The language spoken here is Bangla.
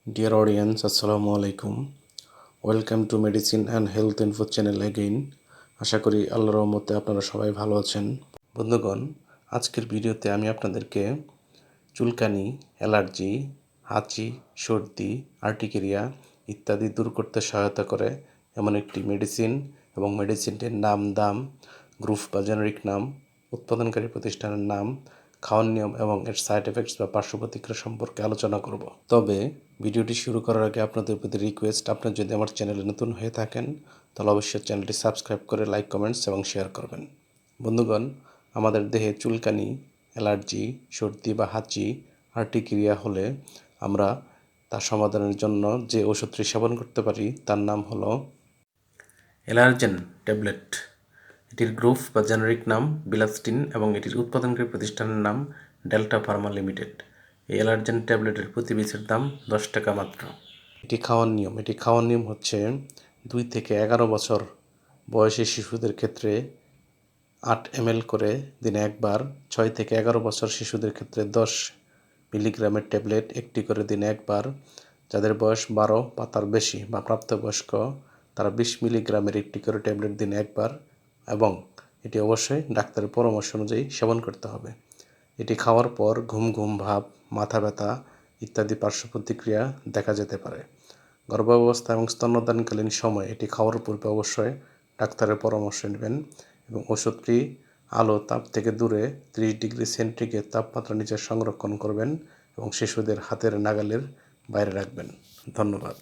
Dear audience, Assalamu alaikum. Welcome to Medicine and Health Info channel again. আশা করি আল্লাহর রহমতে আপনারা সবাই ভালো আছেন। বন্ধুগণ, আজকের ভিডিওতে আমি আপনাদেরকে চুলকানি, অ্যালার্জি, হাঁচি, সর্দি, আর্টিকেরিয়া ইত্যাদি দূর করতে সহায়তা করে এমন একটি মেডিসিন এবং মেডিসিনটির নাম, দাম, গ্রুপ বা জেনারিক নাম, উৎপাদনকারী প্রতিষ্ঠানের নাম, খাওয়ার নিয়ম এবং এর সাইড এফেক্টস বা পার্শ্ব প্রতিক্রিয়া সম্পর্কে আলোচনা করব। তবে ভিডিওটি শুরু করার আগে আপনাদের প্রতি রিকোয়েস্ট, আপনার যদি আমার চ্যানেলে নতুন হয়ে থাকেন তাহলে অবশ্যই চ্যানেলটি সাবস্ক্রাইব করে লাইক, কমেন্টস এবং শেয়ার করবেন। বন্ধুগণ, আমাদের দেহে চুলকানি, অ্যালার্জি, সর্দি বা হাঁচি, আর্টিকেরিয়া হলে আমরা তার সমাধানের জন্য যে ওষুধটি সেবন করতে পারি তার নাম হলো অ্যালার্জেন ট্যাবলেট। এটির গ্রুপ বা জেনারিক নাম বিলাস্টিন এবং এটির উৎপাদনকারী প্রতিষ্ঠানের নাম ডেল্টা ফার্মা লিমিটেড। এই অ্যালার্জেন ট্যাবলেটের প্রতি পিসের দাম 10 টাকা মাত্র। এটি খাওয়ার নিয়ম হচ্ছে 2 থেকে 11 বছর বয়সী শিশুদের ক্ষেত্রে 8 ml করে দিনে একবার, 6 থেকে 11 বছর শিশুদের ক্ষেত্রে 10 মিলিগ্রামের ট্যাবলেট একটি করে দিনে একবার, যাদের বয়স 12 বা তার বেশি বা প্রাপ্তবয়স্ক তারা 20 মিলিগ্রামের একটি করে ট্যাবলেট দিনে একবার, এবং এটি অবশ্যই ডাক্তারের পরামর্শ অনুযায়ী সেবন করতে হবে। এটি খাওয়ার পর ঘুম ঘুম ভাব, মাথা ব্যথা ইত্যাদি পার্শ্ব প্রতিক্রিয়া দেখা যেতে পারে। গর্ভাবস্থা এবং স্তন্যদানকালীন সময়ে এটি খাওয়ার পূর্বে অবশ্যই ডাক্তারের পরামর্শ নেবেন এবং ওষুধটি আলো তাপ থেকে দূরে 30 ডিগ্রি সেন্টিগ্রেড তাপমাত্রা নিচে সংরক্ষণ করবেন এবং শিশুদের হাতের নাগালের বাইরে রাখবেন। ধন্যবাদ।